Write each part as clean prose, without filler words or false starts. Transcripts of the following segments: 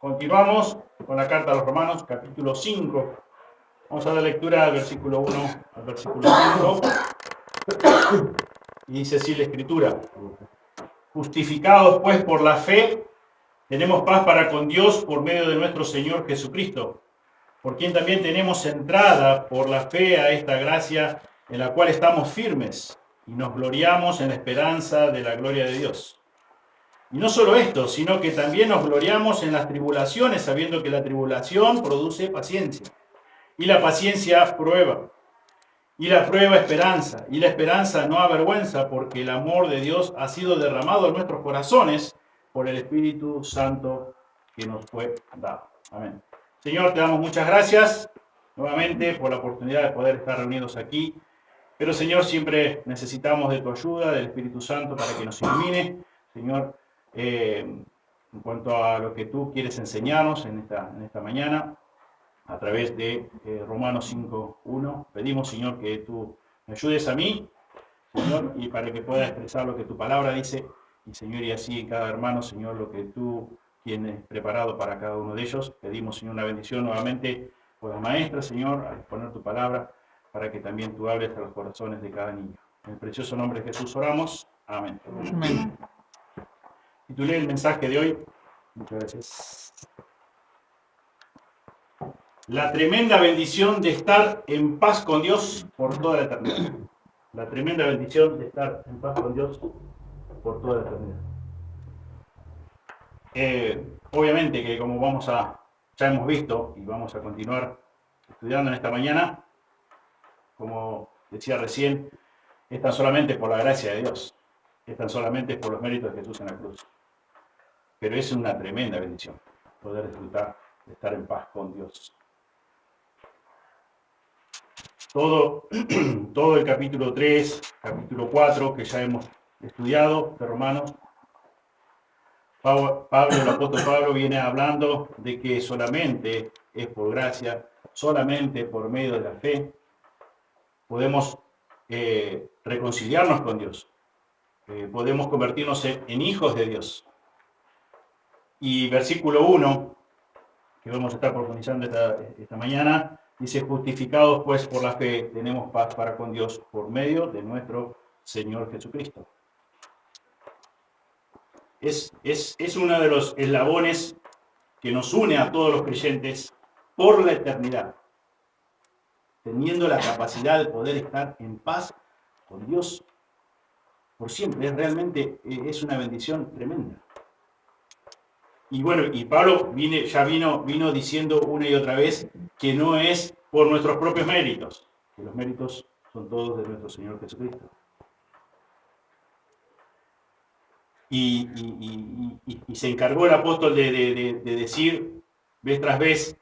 Continuamos con la carta a los Romanos, capítulo 5. Vamos a dar lectura al versículo 1 al versículo 5. Y dice así la Escritura: justificados pues por la fe, tenemos paz para con Dios por medio de nuestro Señor Jesucristo, por quien también tenemos entrada por la fe a esta gracia en la cual estamos firmes y nos gloriamos en la esperanza de la gloria de Dios. Y no solo esto, sino que también nos gloriamos en las tribulaciones, sabiendo que la tribulación produce paciencia, y la paciencia prueba, y la prueba esperanza, y la esperanza no avergüenza, porque el amor de Dios ha sido derramado en nuestros corazones por el Espíritu Santo que nos fue dado. Amén. Señor, te damos muchas gracias nuevamente por la oportunidad de poder estar reunidos aquí. Pero, Señor, siempre necesitamos de tu ayuda, del Espíritu Santo, para que nos ilumine. Señor, en cuanto a lo que tú quieres enseñarnos en esta mañana, a través de Romanos 5:1, pedimos, Señor, que tú me ayudes a mí, Señor, y para que pueda expresar lo que tu palabra dice, y, Señor, y así en cada hermano, Señor, lo que tú tienes preparado para cada uno de ellos. Pedimos, Señor, una bendición nuevamente por la maestra, Señor, al exponer tu palabra, para que también tú hables a los corazones de cada niño. En el precioso nombre de Jesús oramos. Amén. Amén. Titulé el mensaje de hoy. Muchas gracias. La tremenda bendición de estar en paz con Dios por toda la eternidad. La tremenda bendición de estar en paz con Dios por toda la eternidad. Obviamente que como ya hemos visto y vamos a continuar estudiando en esta mañana, como decía recién, es tan solamente por la gracia de Dios, es tan solamente por los méritos de Jesús en la cruz. Pero es una tremenda bendición poder disfrutar de estar en paz con Dios. Todo el capítulo 3, capítulo 4, que ya hemos estudiado de Romanos, el apóstol Pablo viene hablando de que solamente es por gracia, solamente por medio de la fe, podemos reconciliarnos con Dios, podemos convertirnos en hijos de Dios. Y versículo 1, que vamos a estar profundizando esta mañana, dice: justificados pues por la fe, tenemos paz para con Dios por medio de nuestro Señor Jesucristo. Es uno de los eslabones que nos une a todos los creyentes por la eternidad, teniendo la capacidad de poder estar en paz con Dios por siempre. Realmente es una bendición tremenda. Y bueno, y Pablo vino diciendo una y otra vez que no es por nuestros propios méritos, que los méritos son todos de nuestro Señor Jesucristo. Y se encargó el apóstol de decir vez tras vez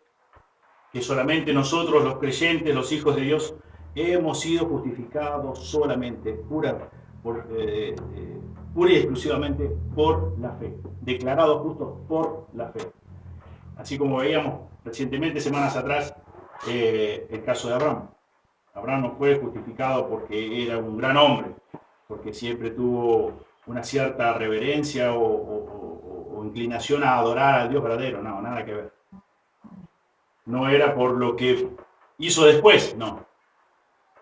que solamente nosotros, los creyentes, los hijos de Dios, hemos sido justificados solamente, pura y exclusivamente por la fe, declarados justos por la fe. Así como veíamos recientemente, semanas atrás, el caso de Abraham. Abraham no fue justificado porque era un gran hombre, porque siempre tuvo una cierta reverencia o inclinación a adorar al Dios verdadero. No, nada que ver. No era por lo que hizo después, no.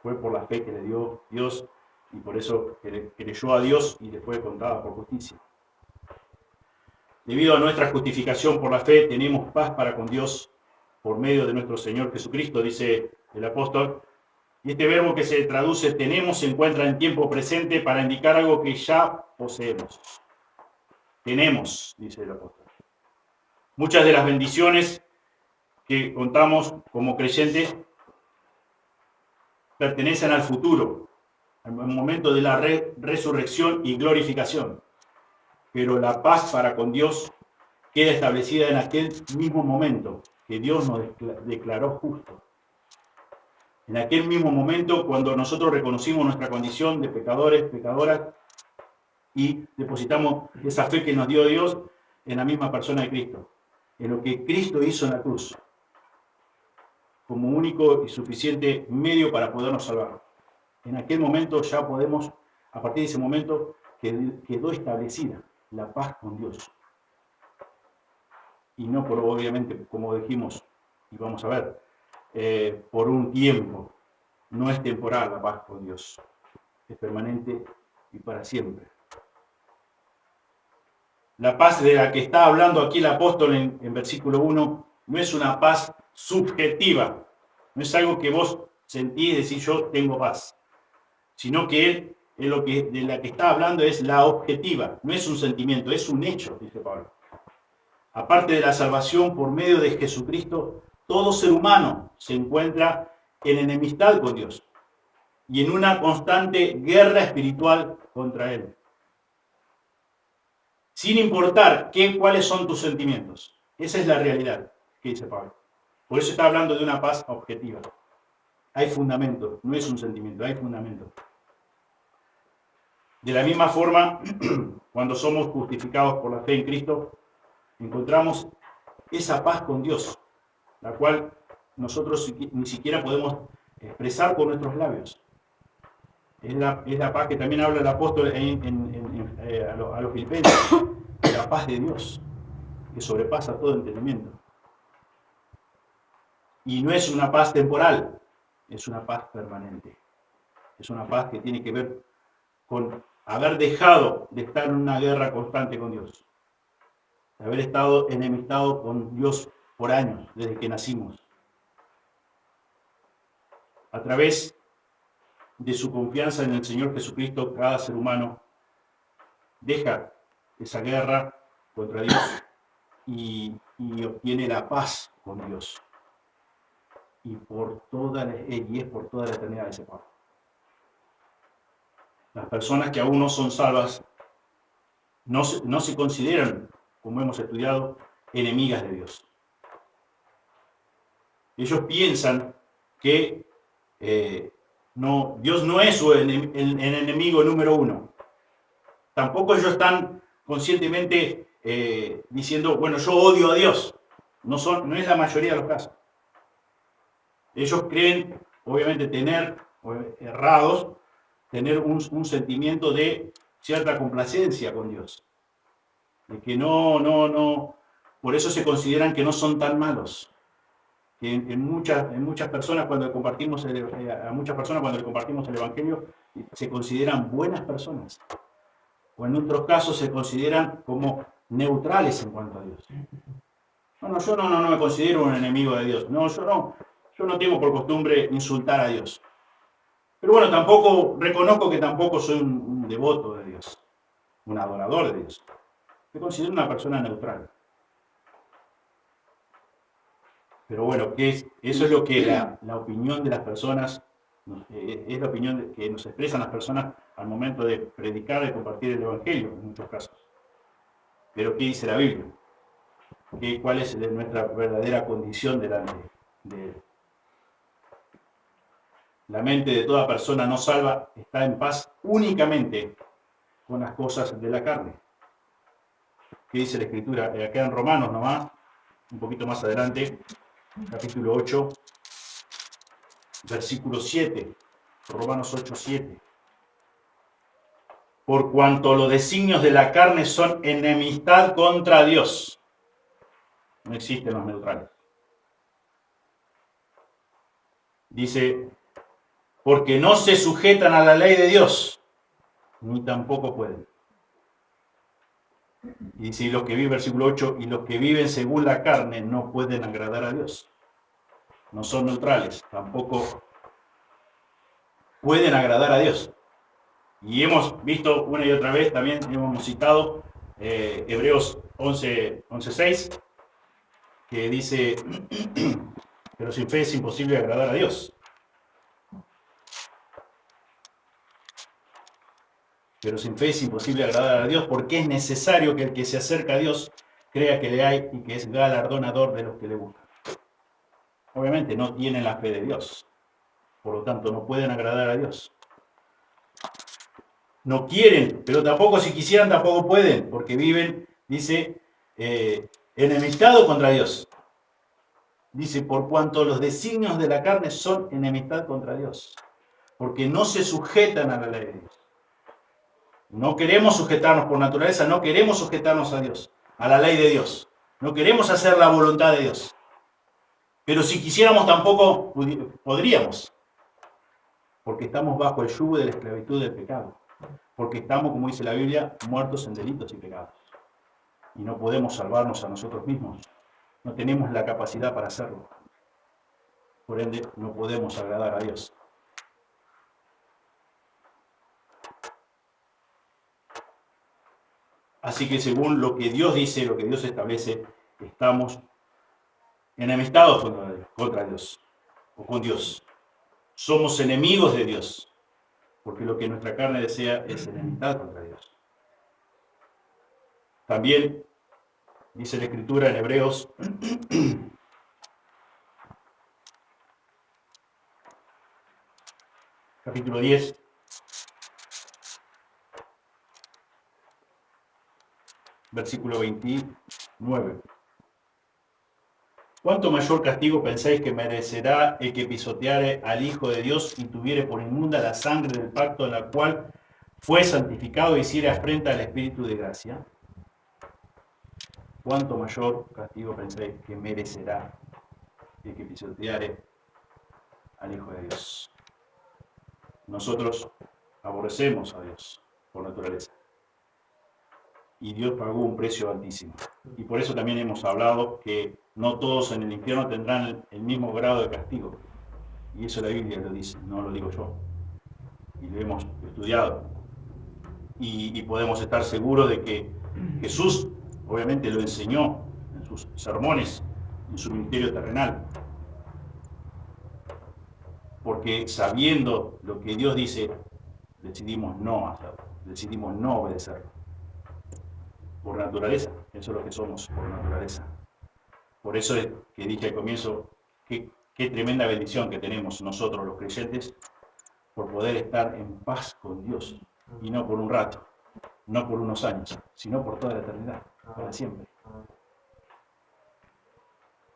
Fue por la fe que le dio Dios, y por eso creyó a Dios y le fue contada por justicia. Debido a nuestra justificación por la fe, tenemos paz para con Dios por medio de nuestro Señor Jesucristo, dice el apóstol. Y este verbo que se traduce tenemos se encuentra en tiempo presente para indicar algo que ya poseemos. Tenemos, dice el apóstol. Muchas de las bendiciones que contamos como creyentes pertenecen al futuro, al momento de la resurrección y glorificación. Pero la paz para con Dios queda establecida en aquel mismo momento que Dios nos declaró justos. En aquel mismo momento, cuando nosotros reconocimos nuestra condición de pecadores, pecadoras, y depositamos esa fe que nos dio Dios en la misma persona de Cristo, en lo que Cristo hizo en la cruz, como único y suficiente medio para podernos salvar. En aquel momento ya podemos, a partir de ese momento, quedó establecida la paz con Dios. y no por, obviamente, como dijimos, y vamos a ver, por un tiempo. No es temporal la paz con Dios, es permanente y para siempre. La paz de la que está hablando aquí el apóstol en versículo 1 no es una paz subjetiva, no es algo que vos sentís y decís yo tengo paz, sino que él de la que está hablando es la objetiva, no es un sentimiento, es un hecho, dice Pablo. Aparte de la salvación por medio de Jesucristo, todo ser humano se encuentra en enemistad con Dios y en una constante guerra espiritual contra Él. Sin importar cuáles son tus sentimientos. Esa es la realidad que dice Pablo. Por eso está hablando de una paz objetiva. Hay fundamento, no es un sentimiento, hay fundamento. De la misma forma, cuando somos justificados por la fe en Cristo, encontramos esa paz con Dios, la cual nosotros ni siquiera podemos expresar con nuestros labios. Es la paz que también habla el apóstol a los filipenses, la paz de Dios, que sobrepasa todo entendimiento. Y no es una paz temporal, es una paz permanente. Es una paz que tiene que ver con haber dejado de estar en una guerra constante con Dios, de haber estado enemistado con Dios por años, desde que nacimos. A través de su confianza en el Señor Jesucristo, cada ser humano deja esa guerra contra Dios y obtiene la paz con Dios. Y es por toda la eternidad de ese paz. Las personas que aún no son salvas no se consideran, como hemos estudiado, enemigas de Dios. Ellos piensan que Dios no es el enemigo número uno. Tampoco ellos están conscientemente diciendo, bueno, yo odio a Dios. No es la mayoría de los casos. Ellos creen, obviamente, errados, tener un sentimiento de cierta complacencia con Dios. De que por eso se consideran que no son tan malos. Que en muchas personas cuando le compartimos el Evangelio se consideran buenas personas. O en otros casos se consideran como neutrales en cuanto a Dios. Bueno, yo no me considero un enemigo de Dios. Yo no tengo por costumbre insultar a Dios. Pero bueno, reconozco que tampoco soy un devoto de Dios, un adorador de Dios. Me considero una persona neutral. Pero bueno, eso es lo que la opinión de las personas, es la opinión que nos expresan las personas al momento de predicar y compartir el Evangelio, en muchos casos. Pero ¿qué dice la Biblia? ¿Cuál es nuestra verdadera condición delante de Él? La mente de toda persona no salva está en paz únicamente con las cosas de la carne. ¿Qué dice la Escritura? Acá en Romanos nomás, un poquito más adelante, capítulo 8, versículo 7. Romanos 8, 7. Por cuanto los designios de la carne son enemistad contra Dios. No existen los neutrales. Dice, porque no se sujetan a la ley de Dios, ni tampoco pueden. Y dice, los que viven, versículo 8, y los que viven según la carne no pueden agradar a Dios. No son neutrales, tampoco pueden agradar a Dios. Y hemos visto una y otra vez, también hemos citado Hebreos 11:6, que dice, pero sin fe es imposible agradar a Dios. Pero sin fe es imposible agradar a Dios, porque es necesario que el que se acerca a Dios crea que le hay y que es galardonador de los que le buscan. Obviamente no tienen la fe de Dios, por lo tanto no pueden agradar a Dios. No quieren, pero tampoco si quisieran tampoco pueden, porque viven, dice, enemistado contra Dios. Dice, por cuanto los designios de la carne son enemistad contra Dios, porque no se sujetan a la ley de Dios. No queremos sujetarnos por naturaleza, no queremos sujetarnos a Dios, a la ley de Dios. No queremos hacer la voluntad de Dios. Pero si quisiéramos tampoco podríamos. Porque estamos bajo el yugo de la esclavitud del pecado. Porque estamos, como dice la Biblia, muertos en delitos y pecados. Y no podemos salvarnos a nosotros mismos. No tenemos la capacidad para hacerlo. Por ende, no podemos agradar a Dios. Así que según lo que Dios dice, lo que Dios establece, estamos enemistados contra Dios o con Dios. Somos enemigos de Dios, porque lo que nuestra carne desea es enemistad contra Dios. También dice la Escritura en Hebreos, capítulo 10, versículo 29. ¿Cuánto mayor castigo pensáis que merecerá el que pisoteare al Hijo de Dios y tuviere por inmunda la sangre del pacto en la cual fue santificado e hiciere afrenta al Espíritu de gracia? ¿Cuánto mayor castigo pensáis que merecerá el que pisoteare al Hijo de Dios? Nosotros aborrecemos a Dios por naturaleza. Y Dios pagó un precio altísimo. Y por eso también hemos hablado que no todos en el infierno tendrán el mismo grado de castigo. Y eso la Biblia lo dice, no lo digo yo. Y lo hemos estudiado. Y podemos estar seguros de que Jesús obviamente lo enseñó en sus sermones, en su ministerio terrenal. Porque sabiendo lo que Dios dice, decidimos no hacerlo, decidimos no obedecerlo. Por naturaleza, eso es lo que somos, por naturaleza. Por eso es que dije al comienzo, qué tremenda bendición que tenemos nosotros los creyentes, por poder estar en paz con Dios, y no por un rato, no por unos años, sino por toda la eternidad, para siempre.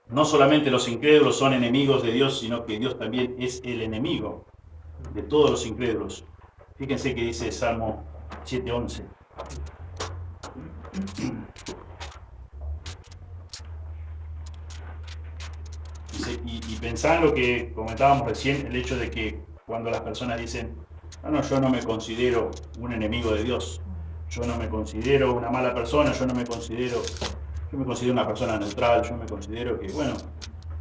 No solamente los incrédulos son enemigos de Dios, sino que Dios también es el enemigo de todos los incrédulos. Fíjense que dice Salmo 7:11. Y pensando lo que comentábamos recién, el hecho de que cuando las personas dicen, no, yo no me considero un enemigo de Dios, yo no me considero una mala persona, yo me considero una persona neutral, yo me considero que, bueno,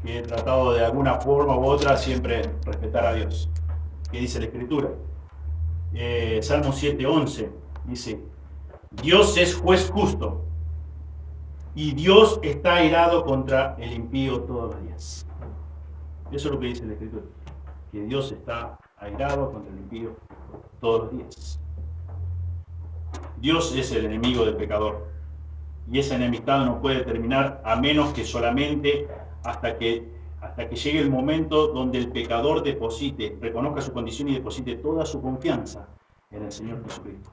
que he tratado de alguna forma u otra siempre respetar a Dios. ¿Qué dice la Escritura? Salmo 7:11 dice, Dios es juez justo y Dios está airado contra el impío todos los días. Eso es lo que dice la Escritura, que Dios está airado contra el impío todos los días. Dios es el enemigo del pecador y esa enemistad no puede terminar a menos que solamente hasta que llegue el momento donde el pecador reconozca su condición y deposite toda su confianza en el Señor Jesucristo.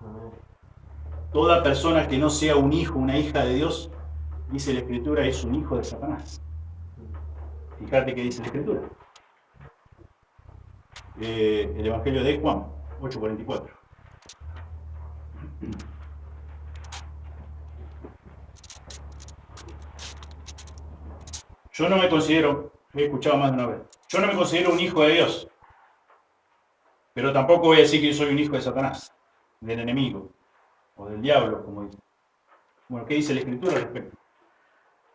Toda persona que no sea un hijo, una hija de Dios, dice la Escritura, es un hijo de Satanás. Fíjate que dice la Escritura. El Evangelio de Juan 8:44. Yo no me considero, he escuchado más de una vez, yo no me considero un hijo de Dios, pero tampoco voy a decir que yo soy un hijo de Satanás, del enemigo, o del diablo, como dice. Bueno, ¿qué dice la Escritura al respecto?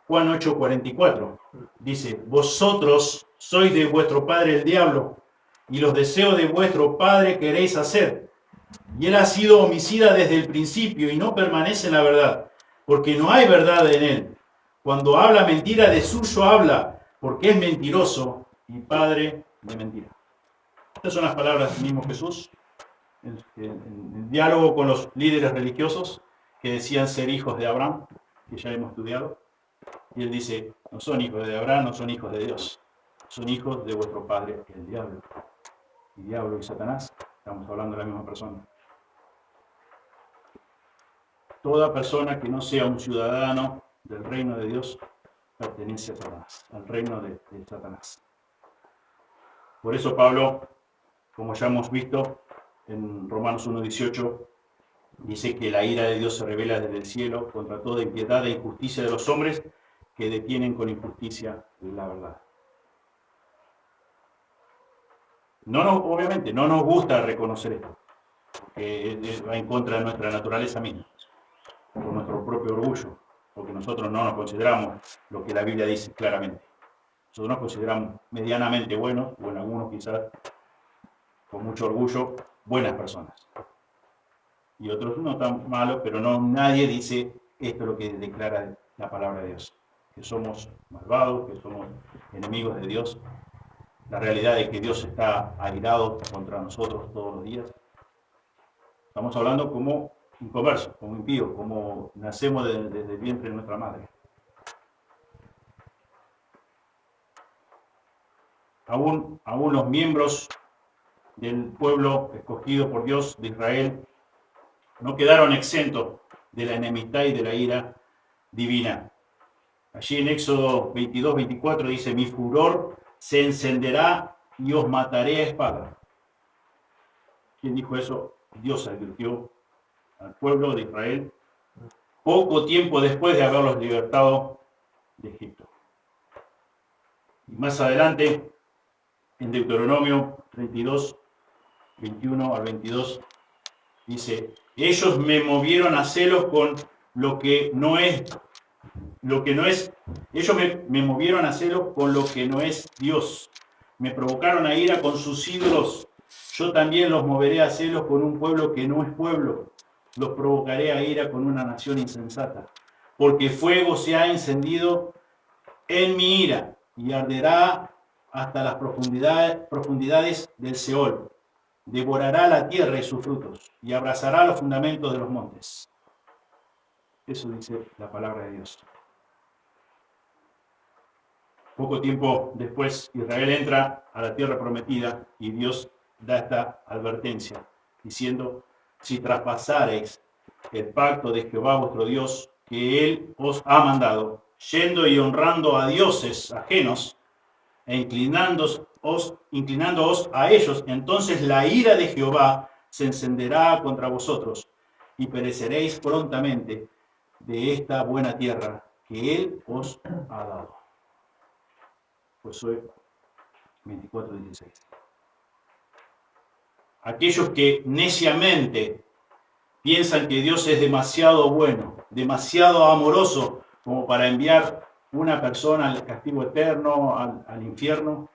Juan 8:44 dice, vosotros sois de vuestro padre el diablo, y los deseos de vuestro padre queréis hacer. Y él ha sido homicida desde el principio y no permanece en la verdad, porque no hay verdad en él. Cuando habla mentira, de suyo habla, porque es mentiroso y padre de mentira. Estas son las palabras del mismo Jesús, en diálogo con los líderes religiosos que decían ser hijos de Abraham, que ya hemos estudiado. Y él dice, no son hijos de Abraham, no son hijos de Dios, son hijos de vuestro padre, el diablo. Y diablo y Satanás, estamos hablando de la misma persona. Toda persona que no sea un ciudadano del reino de Dios pertenece a Satanás, al reino de Satanás. Por eso Pablo, como ya hemos visto en Romanos 1:18, dice que la ira de Dios se revela desde el cielo contra toda impiedad e injusticia de los hombres que detienen con injusticia la verdad. Obviamente no nos gusta reconocer esto, porque va en contra de nuestra naturaleza misma, por nuestro propio orgullo, porque nosotros no nos consideramos lo que la Biblia dice claramente. Nosotros nos consideramos medianamente buenos, o en algunos quizás con mucho orgullo, buenas personas. Y otros no tan malos, pero nadie dice esto es lo que declara la palabra de Dios, que somos malvados, que somos enemigos de Dios. La realidad es que Dios está airado contra nosotros todos los días. Estamos hablando como inconversos, como impíos, como nacemos desde el vientre de nuestra madre. Aún los miembros del pueblo escogido por Dios de Israel no quedaron exentos de la enemistad y de la ira divina. Allí en Éxodo 22, 24 dice: mi furor se encenderá y os mataré a espada. ¿Quién dijo eso? Dios advirtió al pueblo de Israel poco tiempo después de haberlos libertado de Egipto. Y más adelante, en Deuteronomio 32, 21 al 22, dice: ellos me movieron a celos con lo que no es, ellos me movieron a celos con lo que no es Dios. Me provocaron a ira con sus ídolos. Yo también los moveré a celos con un pueblo que no es pueblo. Los provocaré a ira con una nación insensata. Porque fuego se ha encendido en mi ira y arderá hasta las profundidades del Seol. Devorará la tierra y sus frutos y abrazará los fundamentos de los montes. Eso dice la palabra de Dios. Poco tiempo después, Israel entra a la tierra prometida y Dios da esta advertencia, diciendo: si traspasareis el pacto de Jehová vuestro Dios, que Él os ha mandado, yendo y honrando a dioses ajenos, e inclinándoos a ellos, entonces la ira de Jehová se encenderá contra vosotros, y pereceréis prontamente de esta buena tierra que Él os ha dado. Josué 24, 16. Aquellos que neciamente piensan que Dios es demasiado bueno, demasiado amoroso como para enviar una persona al castigo eterno, al infierno.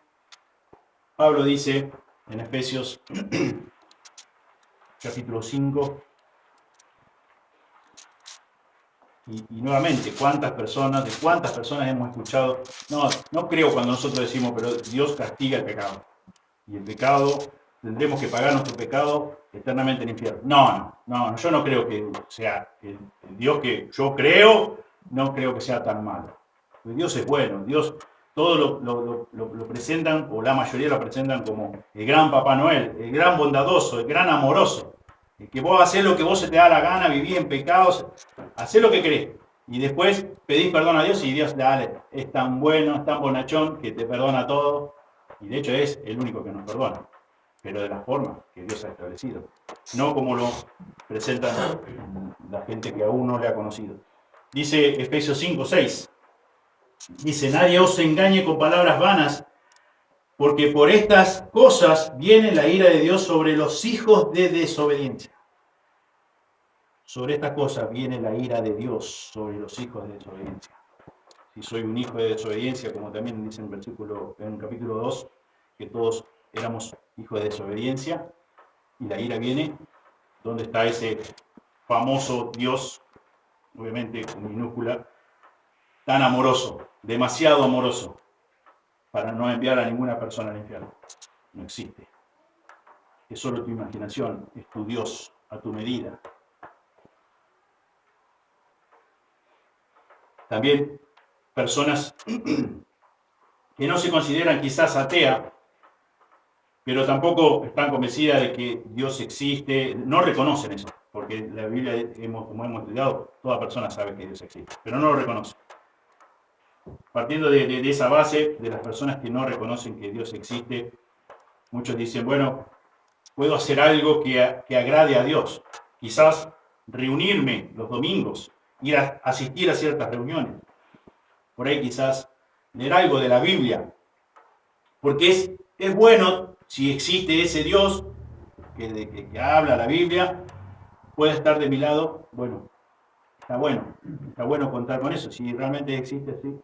Pablo dice en Efesios capítulo 5, y nuevamente, de cuántas personas hemos escuchado: no creo cuando nosotros decimos, pero Dios castiga el pecado. Y el pecado, tendremos que pagar nuestro pecado eternamente en el infierno. No, yo no creo que sea el Dios que yo creo, no creo que sea tan malo. Porque Dios es bueno, Dios todo lo presentan, o la mayoría lo presentan como el gran Papá Noel, el gran bondadoso, el gran amoroso. El que vos haces lo que vos se te da la gana, vivís en pecados, hacés lo que querés. Y después pedís perdón a Dios y Dios, dale, es tan bueno, es tan bonachón que te perdona todo. Y de hecho es el único que nos perdona, pero de la forma que Dios ha establecido. No como lo presentan la gente que aún no le ha conocido. Dice Efesios 5, 6. Dice: nadie os engañe con palabras vanas, porque por estas cosas viene la ira de Dios sobre los hijos de desobediencia. Sobre estas cosas viene la ira de Dios sobre los hijos de desobediencia. Si soy un hijo de desobediencia, como también dice en el capítulo 2, que todos éramos hijos de desobediencia, y la ira viene, ¿dónde está ese famoso Dios, obviamente con minúscula, tan amoroso, demasiado amoroso, para no enviar a ninguna persona al infierno? No existe. Es solo tu imaginación, es tu Dios a tu medida. También personas que no se consideran quizás ateas, pero tampoco están convencidas de que Dios existe, no reconocen eso, porque la Biblia, como hemos estudiado, toda persona sabe que Dios existe, pero no lo reconoce. Partiendo de esa base, de las personas que no reconocen que Dios existe, muchos dicen: bueno, puedo hacer algo que agrade a Dios, quizás reunirme los domingos, ir a asistir a ciertas reuniones, por ahí quizás leer algo de la Biblia, porque es bueno, si existe ese Dios que habla la Biblia, puede estar de mi lado, bueno, está bueno contar con eso, si realmente existe así,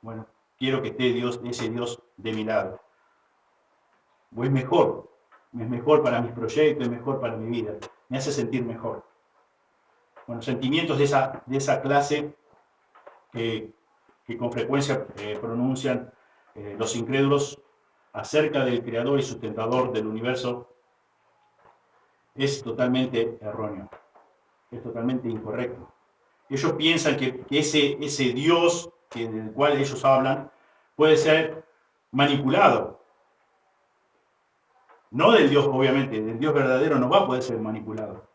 bueno, quiero que esté ese Dios de mi lado. O es mejor para mis proyectos, es mejor para mi vida, me hace sentir mejor. Bueno, sentimientos de esa clase que con frecuencia pronuncian los incrédulos acerca del creador y sustentador del universo es totalmente erróneo, es totalmente incorrecto. Ellos piensan que ese Dios del cual ellos hablan puede ser manipulado. No del Dios, obviamente, del Dios verdadero no va a poder ser manipulado,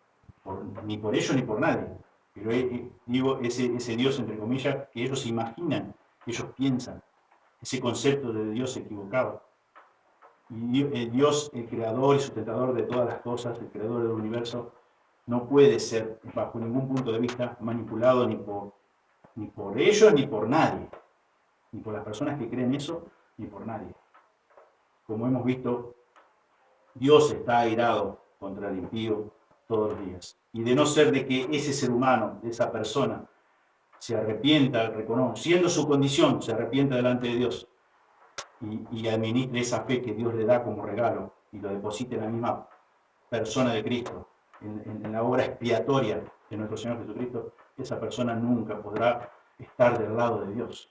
ni por ellos ni por nadie. Pero digo, ese Dios, entre comillas, que ellos imaginan, que ellos piensan, ese concepto de Dios equivocado. Y el Dios, el creador y sustentador de todas las cosas, el creador del universo, no puede ser, bajo ningún punto de vista, manipulado ni por ellos ni por nadie. Ni por las personas que creen eso, ni por nadie. Como hemos visto, Dios está airado contra el impío todos los días. Y de no ser de que ese ser humano, esa persona, se arrepienta, reconociendo su condición, se arrepienta delante de Dios y administre esa fe que Dios le da como regalo y lo deposite en la misma persona de Cristo, en la obra expiatoria de nuestro Señor Jesucristo, esa persona nunca podrá estar del lado de Dios,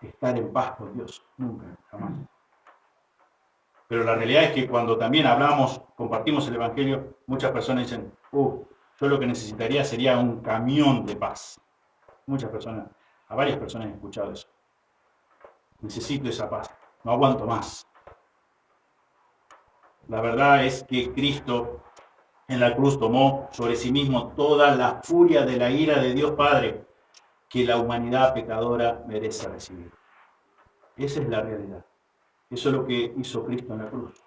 estar en paz con Dios, nunca, jamás. Pero la realidad es que cuando también hablamos, compartimos el Evangelio, muchas personas dicen, yo lo que necesitaría sería un camión de paz. Muchas personas, a varias personas he escuchado eso. Necesito esa paz, no aguanto más. La verdad es que Cristo en la cruz tomó sobre sí mismo toda la furia de la ira de Dios Padre que la humanidad pecadora merece recibir. Esa es la realidad. Eso es lo que hizo Cristo en la cruz.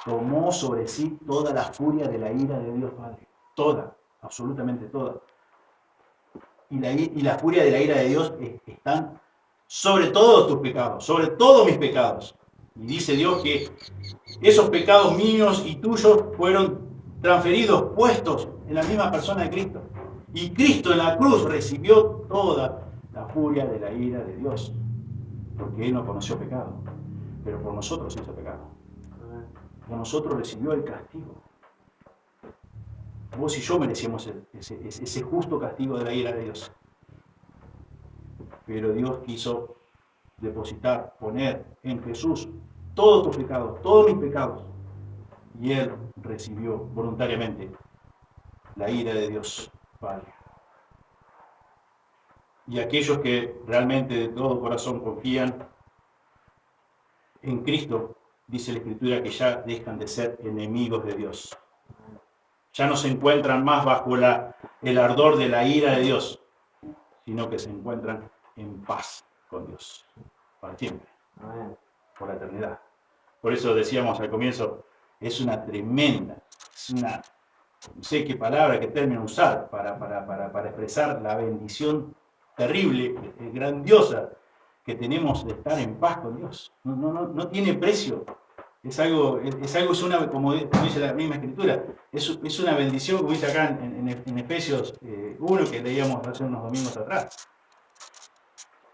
Tomó sobre sí toda la furia de la ira de Dios Padre. Toda, absolutamente toda. Y la furia de la ira de Dios están sobre todos tus pecados, sobre todos mis pecados. Y dice Dios que esos pecados míos y tuyos fueron transferidos, puestos en la misma persona de Cristo. Y Cristo en la cruz recibió toda la furia de la ira de Dios. Porque Él no conoció pecado, pero por nosotros hizo pecado. Por nosotros recibió el castigo. Vos y yo merecíamos ese justo castigo de la ira de Dios. Pero Dios quiso depositar, poner en Jesús todos tus pecados, todos mis pecados. Y Él recibió voluntariamente la ira de Dios Padre. Y aquellos que realmente de todo corazón confían en Cristo, dice la Escritura que ya dejan de ser enemigos de Dios. Ya no se encuentran más bajo el ardor de la ira de Dios, sino que se encuentran en paz con Dios, para siempre, por la eternidad. Por eso decíamos al comienzo, es una tremenda, no sé qué palabra, qué término usar para expresar la bendición terrible, grandiosa que tenemos de estar en paz con Dios. No tiene precio. Como dice la misma Escritura, es una bendición, como dice acá en Efesios 1, que leíamos hace unos domingos atrás.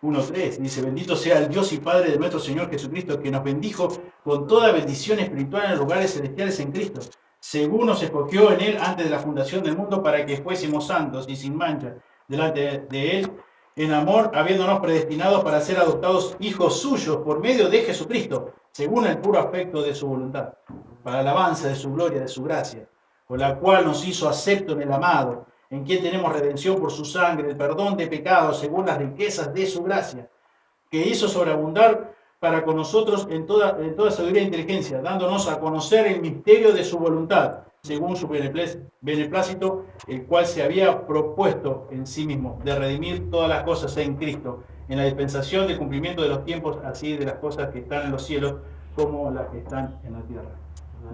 1:3, dice, bendito sea el Dios y Padre de nuestro Señor Jesucristo, que nos bendijo con toda bendición espiritual en los lugares celestiales en Cristo, según nos escogió en Él antes de la fundación del mundo, para que fuésemos santos y sin mancha delante de Él, en amor, habiéndonos predestinados para ser adoptados hijos suyos por medio de Jesucristo, según el puro afecto de su voluntad, para alabanza de su gloria, de su gracia, con la cual nos hizo acepto en el amado, en quien tenemos redención por su sangre, el perdón de pecados, según las riquezas de su gracia, que hizo sobreabundar para con nosotros en toda sabiduría e inteligencia, dándonos a conocer el misterio de su voluntad, según su beneplácito, el cual se había propuesto en sí mismo, de redimir todas las cosas en Cristo, en la dispensación del cumplimiento de los tiempos, así de las cosas que están en los cielos como las que están en la tierra.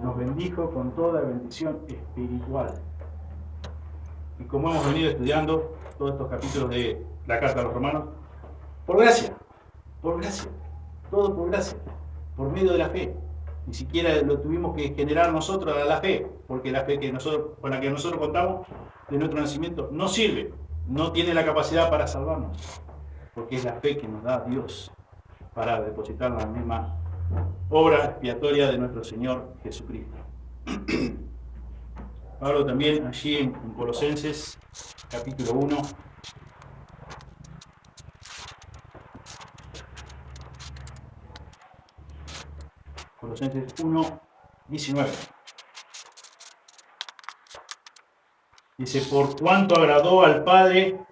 Nos bendijo con toda bendición espiritual. Y como hemos venido estudiando todos estos capítulos de la carta a los romanos, por gracia, todo por gracia, por medio de la fe. Ni siquiera lo tuvimos que generar nosotros a la fe, porque la fe con la que nosotros contamos de nuestro nacimiento no sirve, no tiene la capacidad para salvarnos, porque es la fe que nos da Dios para depositar la misma obra expiatoria de nuestro Señor Jesucristo. Pablo también allí en Colosenses capítulo 1, Colosenses 1, 19. Dice, por cuanto agradó al Padre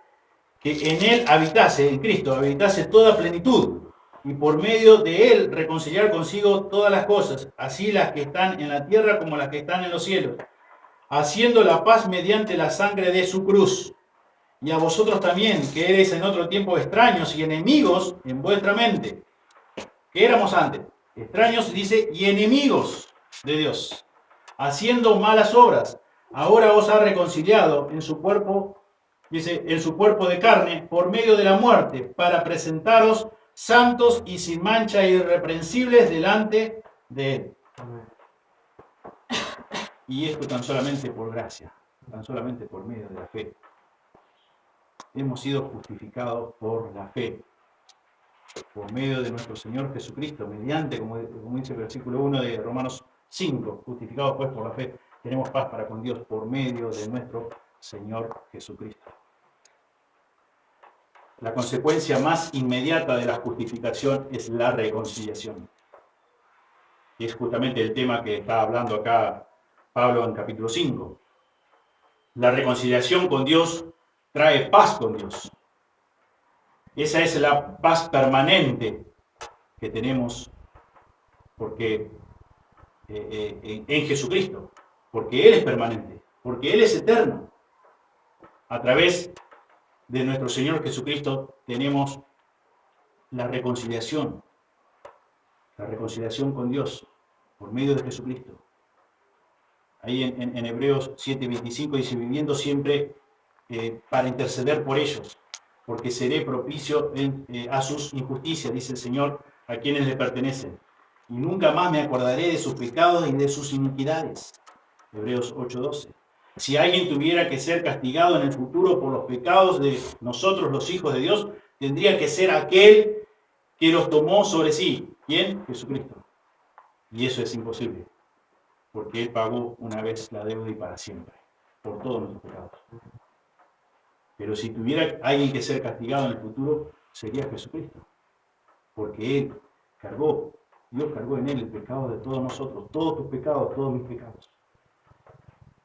que en Él habitase, en Cristo, habitase toda plenitud, y por medio de Él reconciliar consigo todas las cosas, así las que están en la tierra como las que están en los cielos, haciendo la paz mediante la sangre de su cruz. Y a vosotros también, que eres en otro tiempo extraños y enemigos en vuestra mente. ¿Qué éramos antes? Extraños, dice, y enemigos de Dios, haciendo malas obras. Ahora os ha reconciliado en su cuerpo, dice, en su cuerpo de carne, por medio de la muerte, para presentaros santos y sin mancha e irreprensibles delante de Él. Y esto tan solamente por gracia, tan solamente por medio de la fe. Hemos sido justificados por la fe, por medio de nuestro Señor Jesucristo, mediante, como dice el versículo 1 de Romanos 5, justificados pues por la fe, tenemos paz para con Dios por medio de nuestro Señor Jesucristo. La consecuencia más inmediata de la justificación es la reconciliación. Y es justamente el tema que está hablando acá Pablo en capítulo 5. La reconciliación con Dios trae paz con Dios. Esa es la paz permanente que tenemos porque en Jesucristo, porque Él es permanente, porque Él es eterno. A través de nuestro Señor Jesucristo tenemos la reconciliación con Dios por medio de Jesucristo. Ahí en Hebreos 7:25 dice, viviendo siempre para interceder por ellos, porque seré propicio a sus injusticias, dice el Señor, a quienes le pertenecen. Y nunca más me acordaré de sus pecados y de sus iniquidades. Hebreos 8:12. Si alguien tuviera que ser castigado en el futuro por los pecados de nosotros, los hijos de Dios, tendría que ser aquel que los tomó sobre sí. ¿Quién? Jesucristo. Y eso es imposible, porque Él pagó una vez la deuda y para siempre, por todos nuestros pecados. Pero si tuviera alguien que ser castigado en el futuro, sería Jesucristo, porque Él cargó, Dios cargó en Él el pecado de todos nosotros, todos tus pecados, todos mis pecados.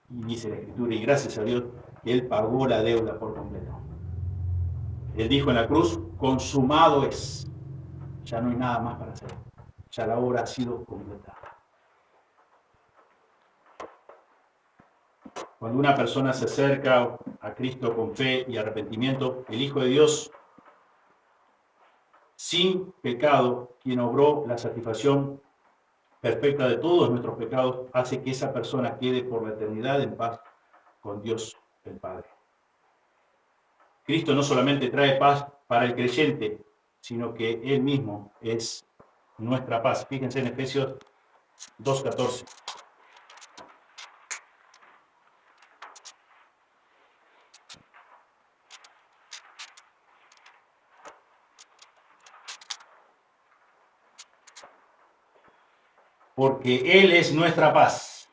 Y dice la Escritura, y gracias a Dios, Él pagó la deuda por completo. Él dijo en la cruz, consumado es. Ya no hay nada más para hacer. Ya la obra ha sido completada. Cuando una persona se acerca a Cristo con fe y arrepentimiento, el Hijo de Dios, sin pecado, quien obró la satisfacción perfecta de todos nuestros pecados, hace que esa persona quede por la eternidad en paz con Dios el Padre. Cristo no solamente trae paz para el creyente, sino que Él mismo es nuestra paz. Fíjense en Efesios 2:14. Porque Él es nuestra paz.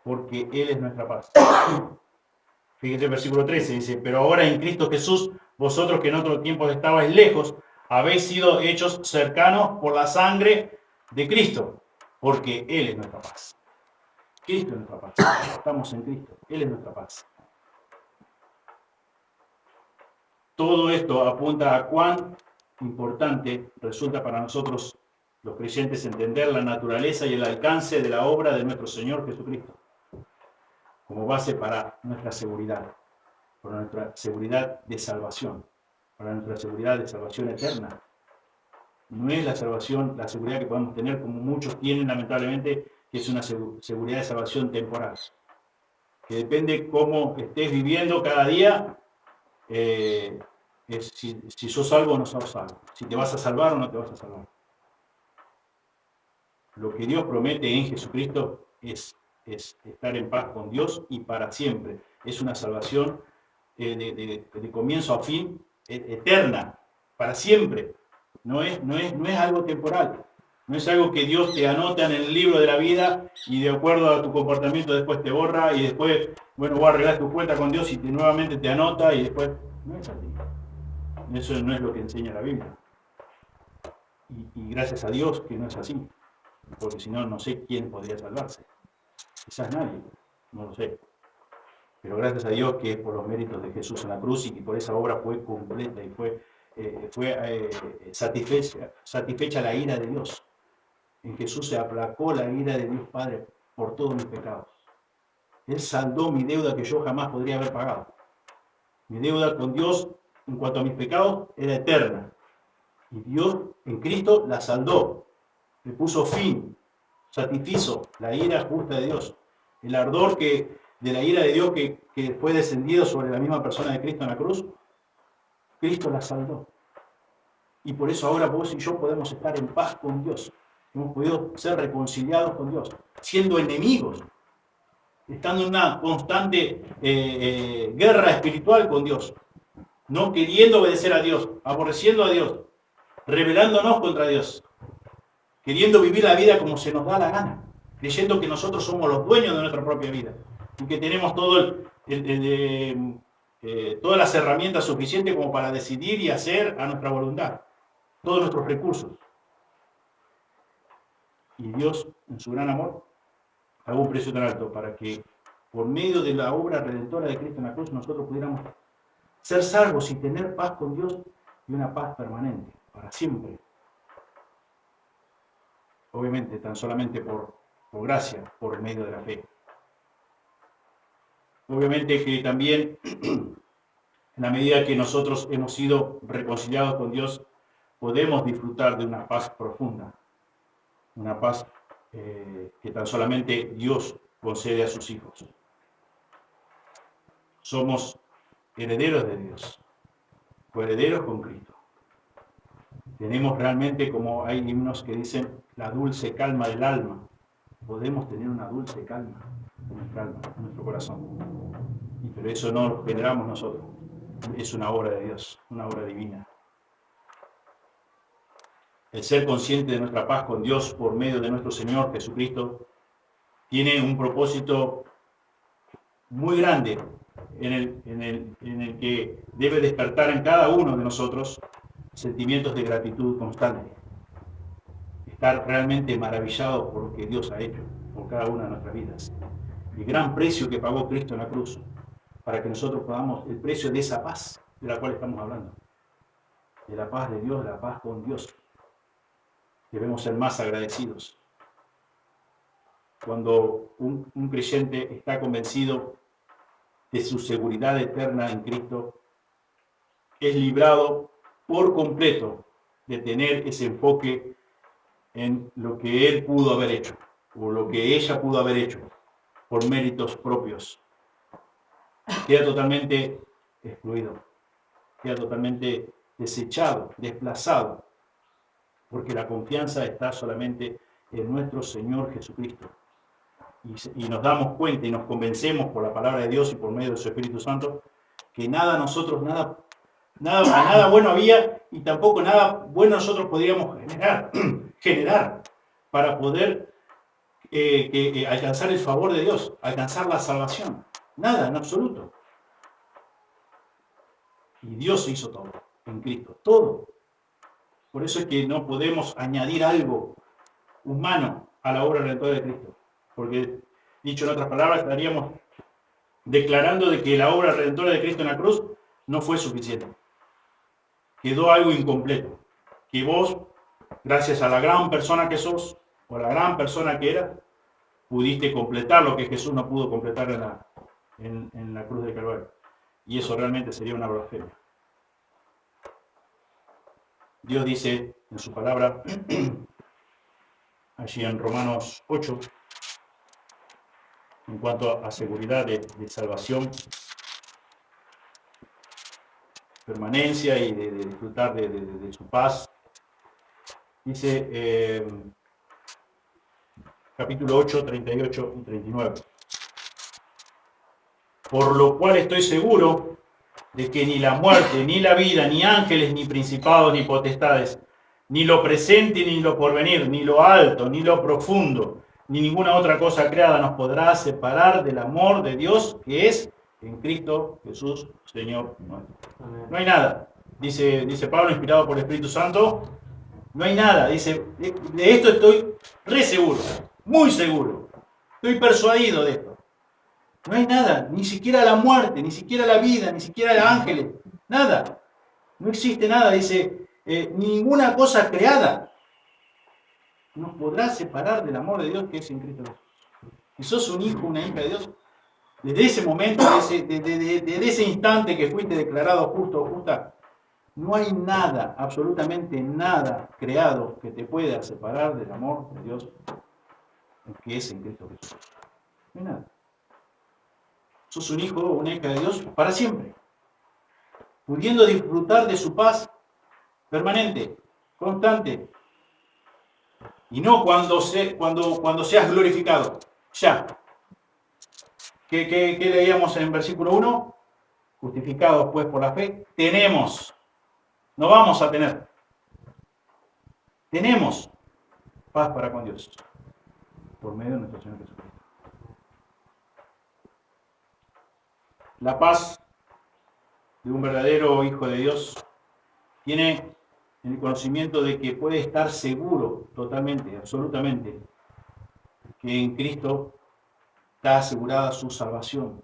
Porque Él es nuestra paz. Fíjense el versículo 13, dice, pero ahora en Cristo Jesús, vosotros que en otro tiempo estabais lejos, habéis sido hechos cercanos por la sangre de Cristo, porque Él es nuestra paz. Cristo es nuestra paz. Estamos en Cristo. Él es nuestra paz. Todo esto apunta a cuán importante resulta para nosotros los creyentes entender la naturaleza y el alcance de la obra de nuestro Señor Jesucristo como base para nuestra seguridad de salvación, para nuestra seguridad de salvación eterna. No es la salvación, la seguridad que podemos tener como muchos tienen lamentablemente, que es una seguridad de salvación temporal, que depende cómo estés viviendo cada día, es si sos salvo o no sos salvo, si te vas a salvar o no te vas a salvar. Lo que Dios promete en Jesucristo es estar en paz con Dios y para siempre. Es una salvación de comienzo a fin, eterna, para siempre. No es algo temporal. No es algo que Dios te anota en el libro de la vida y de acuerdo a tu comportamiento después te borra y después, bueno, vos arreglás tu cuenta con Dios y nuevamente te anota y después... No es así. Eso no es lo que enseña la Biblia. Y gracias a Dios que no es así. Porque si no, no sé quién podría salvarse. Quizás nadie, no lo sé. Pero gracias a Dios que es por los méritos de Jesús en la cruz y que por esa obra fue completa y fue satisfecha la ira de Dios. En Jesús se aplacó la ira de Dios Padre por todos mis pecados. Él saldó mi deuda que yo jamás podría haber pagado. Mi deuda con Dios en cuanto a mis pecados era eterna. Y Dios en Cristo la saldó. Le puso fin, satisfizo la ira justa de Dios. El ardor de la ira de Dios que fue descendido sobre la misma persona de Cristo en la cruz, Cristo la saldó. Y por eso ahora vos y yo podemos estar en paz con Dios. Hemos podido ser reconciliados con Dios, siendo enemigos, estando en una constante guerra espiritual con Dios, no queriendo obedecer a Dios, aborreciendo a Dios, rebelándonos contra Dios, queriendo vivir la vida como se nos da la gana, creyendo que nosotros somos los dueños de nuestra propia vida y que tenemos todas las herramientas suficientes como para decidir y hacer a nuestra voluntad, todos nuestros recursos. Y Dios, en su gran amor, pagó un precio tan alto para que por medio de la obra redentora de Cristo en la cruz nosotros pudiéramos ser salvos y tener paz con Dios y una paz permanente, para siempre. Obviamente, tan solamente por gracia, por medio de la fe. Obviamente que también, en la medida que nosotros hemos sido reconciliados con Dios, podemos disfrutar de una paz profunda, una paz que tan solamente Dios concede a sus hijos. Somos herederos de Dios, coherederos con Cristo. Tenemos realmente, como hay himnos que dicen, la dulce calma del alma. Podemos tener una dulce calma en nuestra alma, en nuestro corazón. Pero eso no lo generamos nosotros. Es una obra de Dios, una obra divina. El ser consciente de nuestra paz con Dios por medio de nuestro Señor Jesucristo tiene un propósito muy grande en el que debe despertar en cada uno de nosotros sentimientos de gratitud constante. Estar realmente maravillado por lo que Dios ha hecho por cada una de nuestras vidas. El gran precio que pagó Cristo en la cruz para que nosotros podamos, el precio de esa paz de la cual estamos hablando, de la paz de Dios, la paz con Dios. Debemos ser más agradecidos. Cuando un creyente está convencido de su seguridad eterna en Cristo, es librado por completo de tener ese enfoque en lo que él pudo haber hecho, o lo que ella pudo haber hecho, por méritos propios. Queda totalmente excluido, queda totalmente desechado, desplazado, porque la confianza está solamente en nuestro Señor Jesucristo. Y nos damos cuenta y nos convencemos por la palabra de Dios y por medio de su Espíritu Santo que nada bueno había y tampoco nada bueno nosotros podríamos generar para poder alcanzar el favor de Dios, alcanzar la salvación. Nada, en absoluto. Y Dios hizo todo en Cristo, todo. Por eso es que no podemos añadir algo humano a la obra redentora de Cristo. Porque, dicho en otras palabras, estaríamos declarando de que la obra redentora de Cristo en la cruz no fue suficiente. Quedó algo incompleto. Que vos, gracias a la gran persona que sos, o la gran persona que eras, pudiste completar lo que Jesús no pudo completar en la cruz del Calvario. Y eso realmente sería una blasfemia. Dios dice en su palabra, allí en Romanos 8, en cuanto a seguridad de salvación, permanencia y de disfrutar de su paz. Dice capítulo 8, 38 y 39. Por lo cual estoy seguro de que ni la muerte, ni la vida, ni ángeles, ni principados, ni potestades, ni lo presente, ni lo porvenir, ni lo alto, ni lo profundo, ni ninguna otra cosa creada nos podrá separar del amor de Dios que es en Cristo Jesús, Señor nuestro. No hay nada, dice Pablo, inspirado por el Espíritu Santo, no hay nada, dice, de esto estoy re seguro, muy seguro, estoy persuadido de esto. No hay nada, ni siquiera la muerte, ni siquiera la vida, ni siquiera los ángeles, nada. No existe nada, dice, ninguna cosa creada nos podrá separar del amor de Dios que es en Cristo Jesús. Si sos un hijo, una hija de Dios, desde ese momento, desde ese instante que fuiste declarado justo o justa, no hay nada, absolutamente nada creado que te pueda separar del amor de Dios que es en Cristo Jesús. No hay nada. Sos un hijo o una hija de Dios para siempre, pudiendo disfrutar de su paz permanente, constante, y no cuando seas glorificado, ya. ¿Qué leíamos en versículo 1? Justificados pues por la fe, tenemos, no vamos a tener, tenemos paz para con Dios, por medio de nuestro Señor Jesucristo. La paz de un verdadero hijo de Dios tiene el conocimiento de que puede estar seguro totalmente, absolutamente, que en Cristo está asegurada su salvación.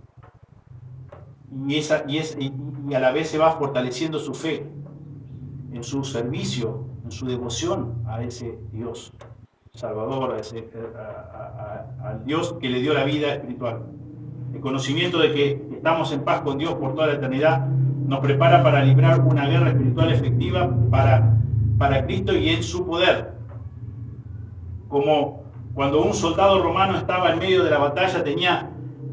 Y a la vez se va fortaleciendo su fe en su servicio, en su devoción a ese Dios Salvador, al Dios que le dio la vida espiritual. El conocimiento de que estamos en paz con Dios por toda la eternidad nos prepara para librar una guerra espiritual efectiva para Cristo y en su poder. Como cuando un soldado romano estaba en medio de la batalla, tenía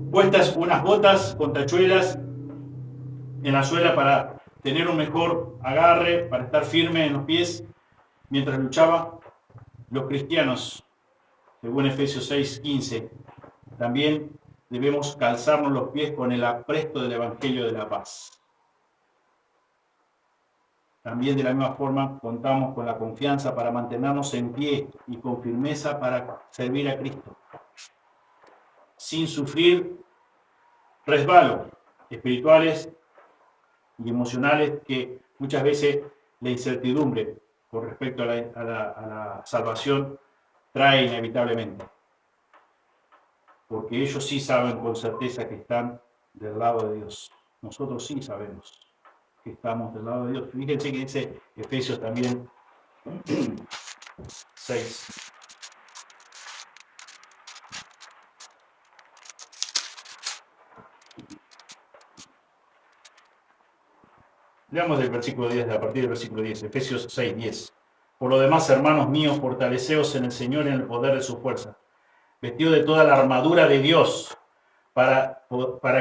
puestas unas botas con tachuelas en la suela para tener un mejor agarre, para estar firme en los pies mientras luchaba. Los cristianos, según Efesios 6:15, también debemos calzarnos los pies con el apresto del Evangelio de la paz. También de la misma forma contamos con la confianza para mantenernos en pie y con firmeza para servir a Cristo, sin sufrir resbalos espirituales y emocionales que muchas veces la incertidumbre con respecto a la salvación trae inevitablemente. Porque ellos sí saben con certeza que están del lado de Dios. Nosotros sí sabemos que estamos del lado de Dios. Fíjense que dice Efesios también 6. Leamos del versículo 10, a partir del versículo 10, Efesios 6, 10. Por lo demás, hermanos míos, fortaleceos en el Señor y en el poder de su fuerza, vestido de toda la armadura de Dios, para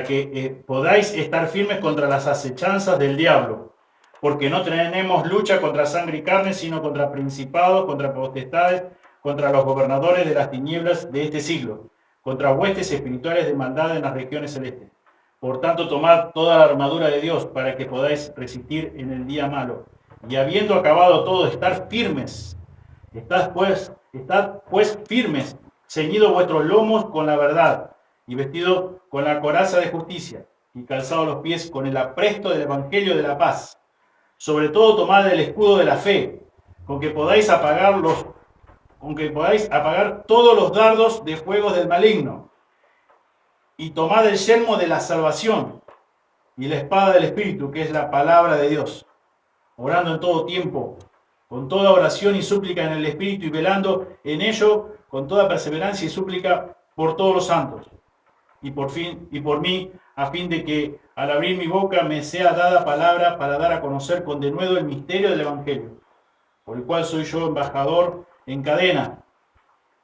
que podáis estar firmes contra las acechanzas del diablo, porque no tenemos lucha contra sangre y carne, sino contra principados, contra potestades, contra los gobernadores de las tinieblas de este siglo, contra huestes espirituales de maldad en las regiones celestes. Por tanto, tomad toda la armadura de Dios para que podáis resistir en el día malo, y habiendo acabado todo, estar firmes. Estad pues firmes, ceñidos vuestros lomos con la verdad, y vestidos con la coraza de justicia, y calzados los pies con el apresto del evangelio de la paz. Sobre todo tomad el escudo de la fe, con que podáis apagar todos los dardos de fuego del maligno. Y tomad el yelmo de la salvación y la espada del Espíritu, que es la palabra de Dios, orando en todo tiempo, con toda oración y súplica en el Espíritu, y velando en ello con toda perseverancia y súplica por todos los santos, y por mí, a fin de que al abrir mi boca me sea dada palabra para dar a conocer con denuedo el misterio del Evangelio, por el cual soy yo embajador en cadena,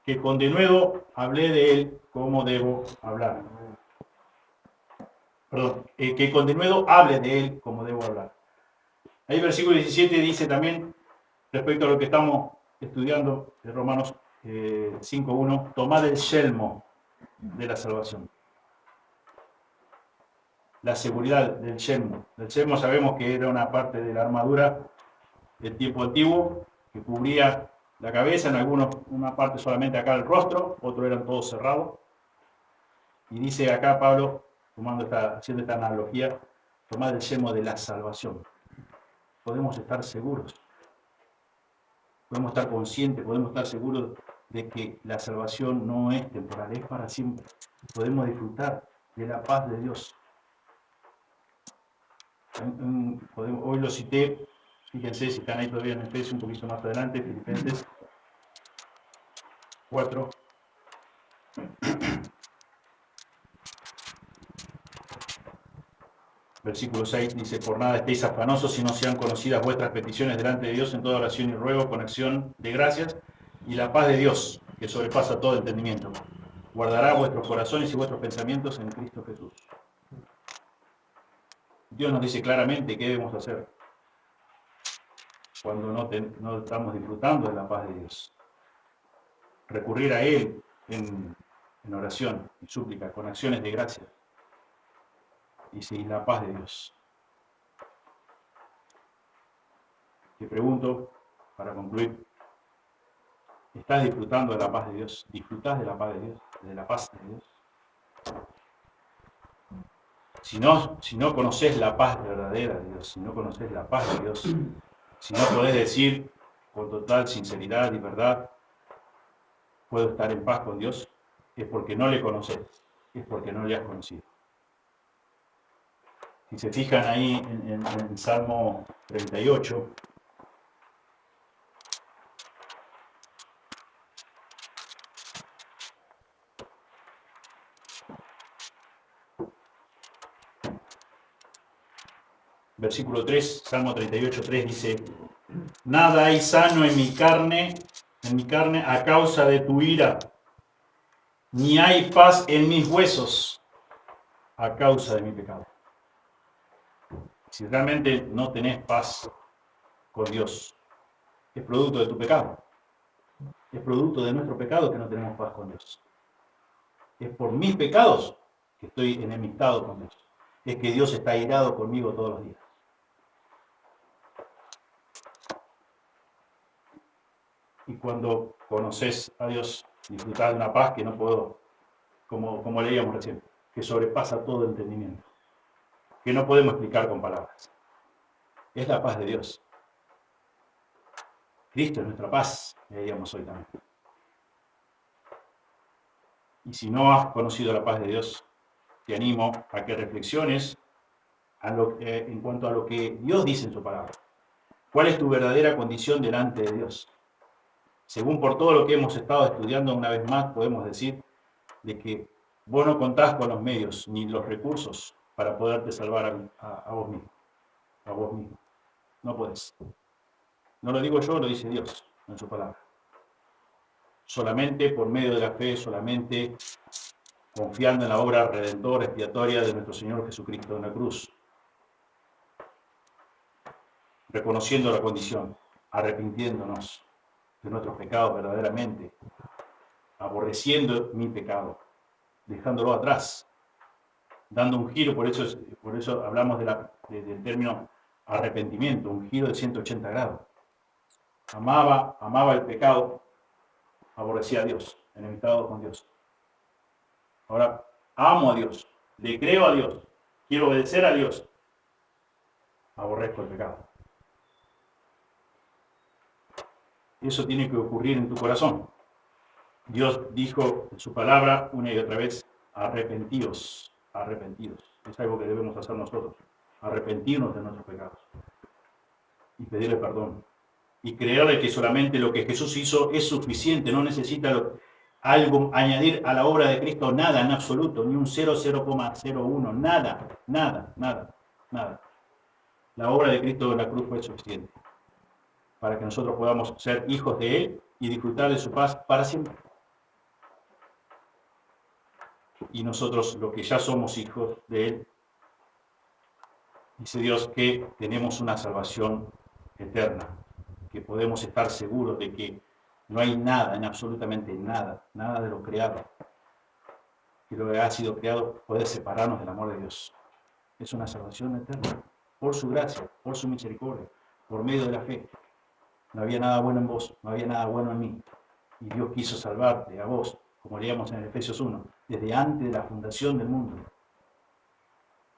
que con denuedo hablé de él como debo hablar. Que con denuedo hable de él como debo hablar. Ahí versículo 17 dice también, respecto a lo que estamos estudiando de Romanos 5.1, tomad el yelmo de la salvación. La seguridad del yelmo. El yelmo sabemos que era una parte de la armadura del tiempo antiguo, que cubría la cabeza, en algunos una parte solamente acá el rostro, otros eran todos cerrados. Y dice acá Pablo, haciendo esta analogía, tomad el yelmo de la salvación. Podemos estar seguros, podemos estar conscientes, podemos estar seguros de que la salvación no es temporal, es para siempre. Podemos disfrutar de la paz de Dios. Hoy lo cité, fíjense si están ahí todavía en Efesios, un poquito más adelante, Filipenses 4. Versículo 6 dice, por nada estéis afanosos si no sean conocidas vuestras peticiones delante de Dios en toda oración y ruego con acción de gracias, y la paz de Dios, que sobrepasa todo entendimiento, guardará vuestros corazones y vuestros pensamientos en Cristo Jesús. Dios nos dice claramente qué debemos hacer cuando no estamos disfrutando de la paz de Dios. Recurrir a Él en oración y súplica, con acciones de gracia. Y sin la paz de Dios. Te pregunto, para concluir, ¿estás disfrutando de la paz de Dios? ¿Disfrutás de la paz de Dios? ¿De la paz de Dios? Si no conoces la paz verdadera de Dios, si no conoces la paz de Dios, si no podés decir con total sinceridad y verdad, puedo estar en paz con Dios, es porque no le conoces, es porque no le has conocido. Si se fijan ahí en Salmo 38, versículo 3, Salmo 38, 3 dice, nada hay sano en mi carne a causa de tu ira, ni hay paz en mis huesos a causa de mi pecado. Si realmente no tenés paz con Dios, es producto de tu pecado. Es producto de nuestro pecado que no tenemos paz con Dios. Es por mis pecados que estoy enemistado con Dios. Es que Dios está irado conmigo todos los días. Y cuando conoces a Dios, disfrutás de una paz que no puedo, como leíamos recién, que sobrepasa todo entendimiento, que no podemos explicar con palabras. Es la paz de Dios. Cristo es nuestra paz, leíamos hoy también. Y si no has conocido la paz de Dios, te animo a que reflexiones en cuanto a lo que Dios dice en su palabra. ¿Cuál es tu verdadera condición delante de Dios? Según por todo lo que hemos estado estudiando una vez más, podemos decir de que vos no contás con los medios ni los recursos para poderte salvar a vos mismo. A vos mismo. No podés. No lo digo yo, lo dice Dios en su palabra. Solamente por medio de la fe, solamente confiando en la obra redentora, expiatoria de nuestro Señor Jesucristo en la cruz. Reconociendo la condición, arrepintiéndonos de nuestros pecados verdaderamente, aborreciendo mi pecado, dejándolo atrás, dando un giro, por eso hablamos del término arrepentimiento, un giro de 180 grados. Amaba el pecado, aborrecía a Dios, enemistado con Dios. Ahora amo a Dios, le creo a Dios, quiero obedecer a Dios, aborrezco el pecado. Eso tiene que ocurrir en tu corazón. Dios dijo en su palabra una y otra vez, arrepentidos, arrepentidos. Es algo que debemos hacer nosotros, arrepentirnos de nuestros pecados y pedirle perdón. Y creerle que solamente lo que Jesús hizo es suficiente, no necesita algo añadir a la obra de Cristo, nada en absoluto, ni un 0,01, nada. La obra de Cristo en la cruz fue suficiente para que nosotros podamos ser hijos de Él y disfrutar de su paz para siempre. Y nosotros, los que ya somos hijos de Él, Dice Dios que tenemos una salvación eterna, que podemos estar seguros de que no hay nada, en absolutamente nada, nada de lo creado, que lo que ha sido creado puede separarnos del amor de Dios. Es una salvación eterna, por su gracia, por su misericordia, por medio de la fe. No había nada bueno en vos, no había nada bueno en mí. Y Dios quiso salvarte a vos, como leíamos en Efesios 1, desde antes de la fundación del mundo.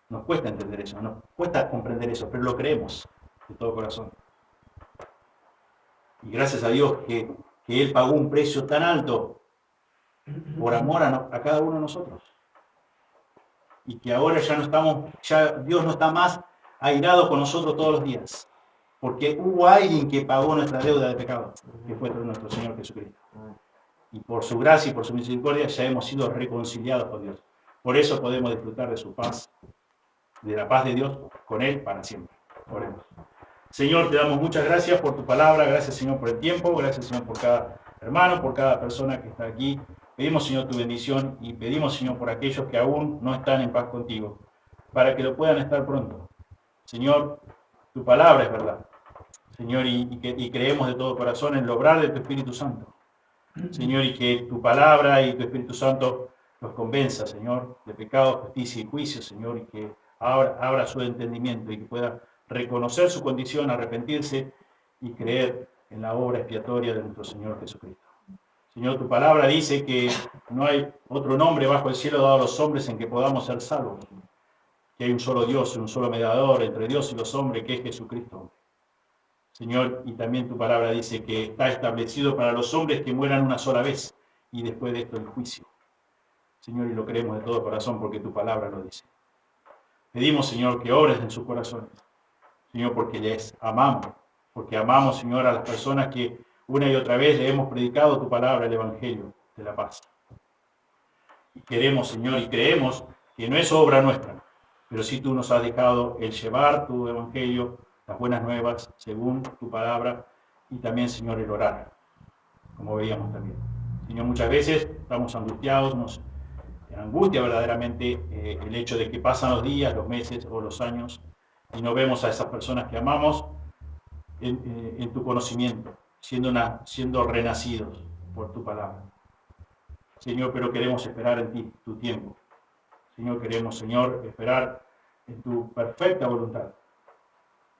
Nos cuesta entender eso, nos cuesta comprender eso, pero lo creemos de todo corazón. Y gracias a Dios que Él pagó un precio tan alto por amor a cada uno de nosotros. Y que ahora ya Dios no está más airado con nosotros todos los días. Porque hubo alguien que pagó nuestra deuda de pecado, que fue nuestro Señor Jesucristo. Y por su gracia y por su misericordia ya hemos sido reconciliados con Dios. Por eso podemos disfrutar de su paz, de la paz de Dios con Él para siempre. Oremos. Señor, te damos muchas gracias por tu palabra, gracias Señor por el tiempo, gracias Señor por cada hermano, por cada persona que está aquí. Pedimos Señor tu bendición y pedimos Señor por aquellos que aún no están en paz contigo, para que lo puedan estar pronto. Señor, tu palabra es verdad. Señor, y creemos de todo corazón en lograr de tu Espíritu Santo. Señor, y que tu palabra y tu Espíritu Santo los convenza, Señor, de pecado, justicia y juicio, Señor, y que abra su entendimiento y que pueda reconocer su condición, arrepentirse y creer en la obra expiatoria de nuestro Señor Jesucristo. Señor, tu palabra dice que no hay otro nombre bajo el cielo dado a los hombres en que podamos ser salvos, que hay un solo Dios, un solo mediador entre Dios y los hombres, que es Jesucristo. Señor, y también tu palabra dice que está establecido para los hombres que mueran una sola vez y después de esto el juicio. Señor, y lo creemos de todo corazón porque tu palabra lo dice. Pedimos, Señor, que obres en sus corazones. Señor, porque les amamos, porque amamos, Señor, a las personas que una y otra vez le hemos predicado tu palabra, el Evangelio de la paz. Y queremos, Señor, y creemos que no es obra nuestra, pero sí tú nos has dejado el llevar tu Evangelio, las buenas nuevas, según tu palabra, y también, Señor, el orar, como veíamos también. Señor, muchas veces estamos angustiados, nos angustia verdaderamente el hecho de que pasan los días, los meses o los años, y no vemos a esas personas que amamos en tu conocimiento, siendo renacidos por tu palabra. Señor, pero queremos esperar en ti, tu tiempo. Señor, queremos, Señor, esperar en tu perfecta voluntad.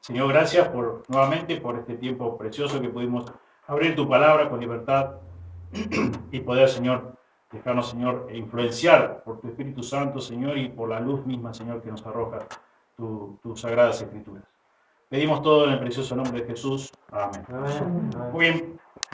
Señor, gracias nuevamente por este tiempo precioso que pudimos abrir tu palabra con libertad y poder, Señor, dejarnos, Señor, influenciar por tu Espíritu Santo, Señor, y por la luz misma, Señor, que nos arroja tus sagradas escrituras. Pedimos todo en el precioso nombre de Jesús. Amén. Muy bien.